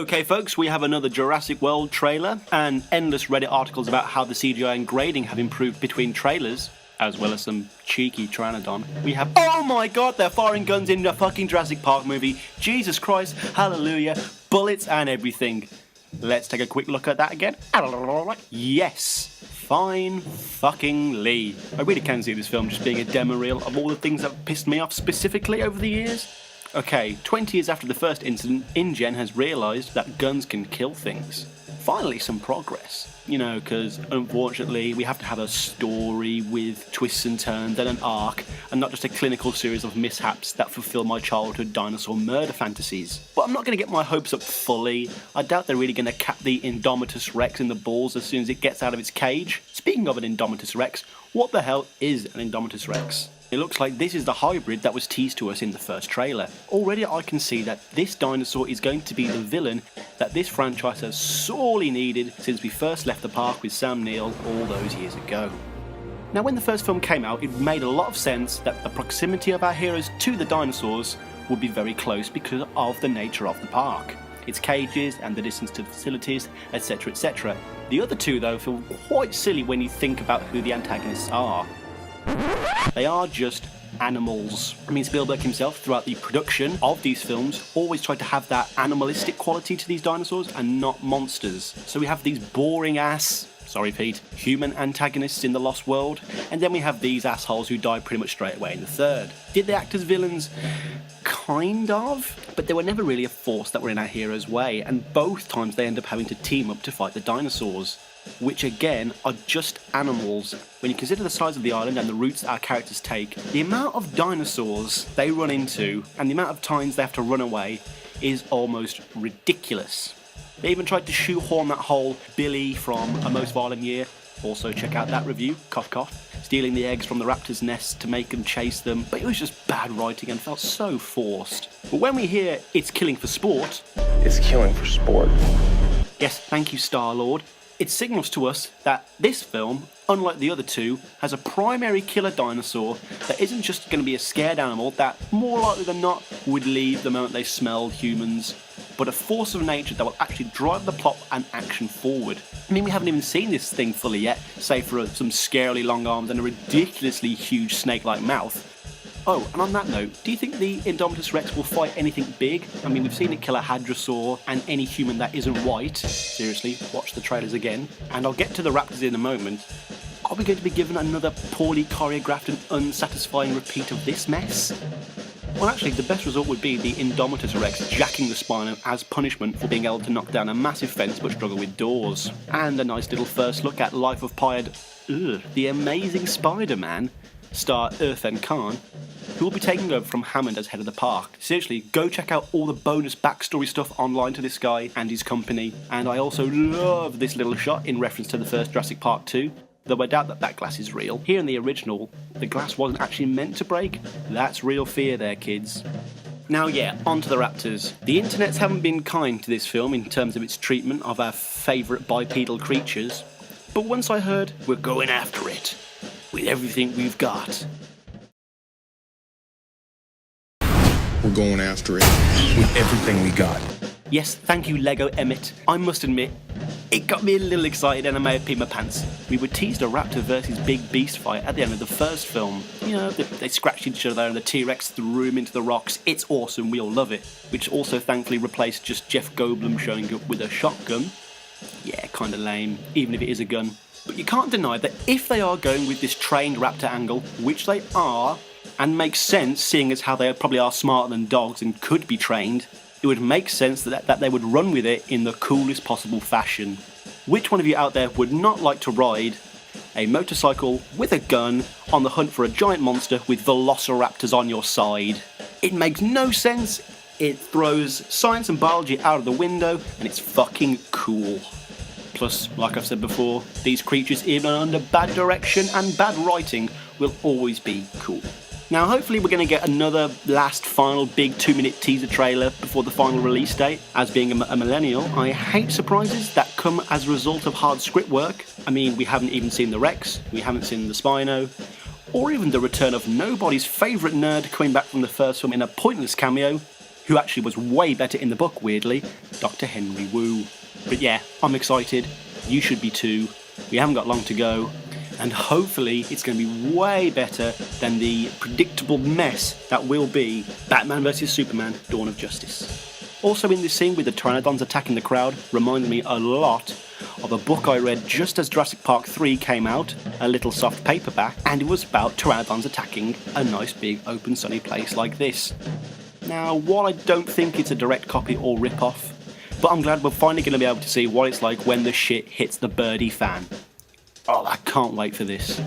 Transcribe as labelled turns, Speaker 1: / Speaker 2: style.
Speaker 1: Okay folks, we have another Jurassic World trailer and endless Reddit articles about how the CGI and grading have improved between trailers, as well as some cheeky Pteranodon. We have, oh my god, they're firing guns in a fucking Jurassic Park movie. Jesus Christ, hallelujah, bullets and everything. Let's take a quick look at that again. Yes, fine fucking Lee. I really can see this film just being a demo reel of all the things that pissed me off specifically over the years. Okay, 20 years after the first incident, InGen has realised that guns can kill things. Finally some progress. You know, because unfortunately we have to have a story with twists and turns and an arc, and not just a clinical series of mishaps that fulfill my childhood dinosaur murder fantasies. But I'm not going to get my hopes up fully. I doubt they're really going to cap the Indominus Rex in the balls as soon as it gets out of its cage. Speaking of an Indominus Rex, what the hell is an Indominus Rex? It looks like this is the hybrid that was teased to us in the first trailer. Already I can see that this dinosaur is going to be the villain that this franchise has sorely needed since we first left the park with Sam Neill all those years ago. Now when the first film came out, it made a lot of sense that the proximity of our heroes to the dinosaurs would be very close because of the nature of the park. Its cages and the distance to the facilities, etc, etc. The other two though feel quite silly when you think about who the antagonists are. They are just animals. I mean, Spielberg himself, throughout the production of these films, always tried to have that animalistic quality to these dinosaurs and not monsters. So we have these boring ass, sorry Pete, human antagonists in The Lost World, and then we have these assholes who die pretty much straight away in the third. Did they act as villains? Kind of, but they were never really a force that were in our hero's way, and both times they end up having to team up to fight the dinosaurs, which again are just animals. When you consider the size of the island and the routes that our characters take, the amount of dinosaurs they run into and the amount of times they have to run away is almost ridiculous. They even tried to shoehorn that whole Billy from A Most Violent Year, also check out that review, cough cough, stealing the eggs from the raptor's nest to make them chase them, but it was just bad writing and felt so forced. But when we hear it's killing for sport,
Speaker 2: it's killing for sport.
Speaker 1: Yes, thank you Star-Lord. It signals to us that this film, unlike the other two, has a primary killer dinosaur that isn't just going to be a scared animal that, more likely than not, would leave the moment they smelled humans, but a force of nature that will actually drive the plot and action forward. I mean, we haven't even seen this thing fully yet, save for some scarily long arms and a ridiculously huge snake-like mouth. Oh, and on that note, do you think the Indominus Rex will fight anything big? I mean, we've seen it kill a hadrosaur and any human that isn't white. Seriously, watch the trailers again. And I'll get to the raptors in a moment. Are we going to be given another poorly choreographed and unsatisfying repeat of this mess? Well, actually, the best result would be the Indominus Rex jacking the Spino as punishment for being able to knock down a massive fence but struggle with doors. And a nice little first look at Life of Pi and The Amazing Spider-Man, star Irfan Khan, who will be taking over from Hammond as head of the park. Seriously, go check out all the bonus backstory stuff online to this guy and his company. And I also love this little shot in reference to the first Jurassic Park 2, though I doubt that that glass is real. Here in the original, the glass wasn't actually meant to break. That's real fear there, kids. Now yeah, on to the raptors. The internets haven't been kind to this film in terms of its treatment of our favourite bipedal creatures, but once I heard, we're going after it with everything we've got.
Speaker 3: We're going after it with everything we got.
Speaker 1: Yes, thank you Lego Emmett. I must admit, it got me a little excited and I may have peed my pants. We were teased a raptor versus big beast fight at the end of the first film. You know, they scratched each other and the T-Rex threw him into the rocks. It's awesome, we all love it. Which also thankfully replaced just Jeff Goldblum showing up with a shotgun. Yeah, kinda lame, even if it is a gun. But you can't deny that if they are going with this trained raptor angle, which they are, and makes sense seeing as how they probably are smarter than dogs and could be trained, it would make sense that they would run with it in the coolest possible fashion. Which one of you out there would not like to ride a motorcycle with a gun on the hunt for a giant monster with velociraptors on your side? It makes no sense, it throws science and biology out of the window, and it's fucking cool. Plus, like I've said before, these creatures, even under bad direction and bad writing, will always be cool. Now hopefully we're going to get another last final big 2-minute teaser trailer before the final release date. As being a millennial, I hate surprises that come as a result of hard script work. I mean, we haven't even seen the Rex, we haven't seen the Spino, or even the return of nobody's favourite nerd coming back from the first film in a pointless cameo. who actually was way better in the book, weirdly, Dr. Henry Wu. But yeah, I'm excited. You should be too. We haven't got long to go. And hopefully it's going to be way better than the predictable mess that will be Batman vs Superman: Dawn of Justice. Also in this scene with the Pteranodons attacking the crowd reminded me a lot of a book I read just as Jurassic Park 3 came out, a little soft paperback, and it was about Pteranodons attacking a nice big open sunny place like this. Now, while I don't think it's a direct copy or rip-off, but I'm glad we're finally going to be able to see what it's like when the shit hits the birdie fan. Oh, I can't wait for this.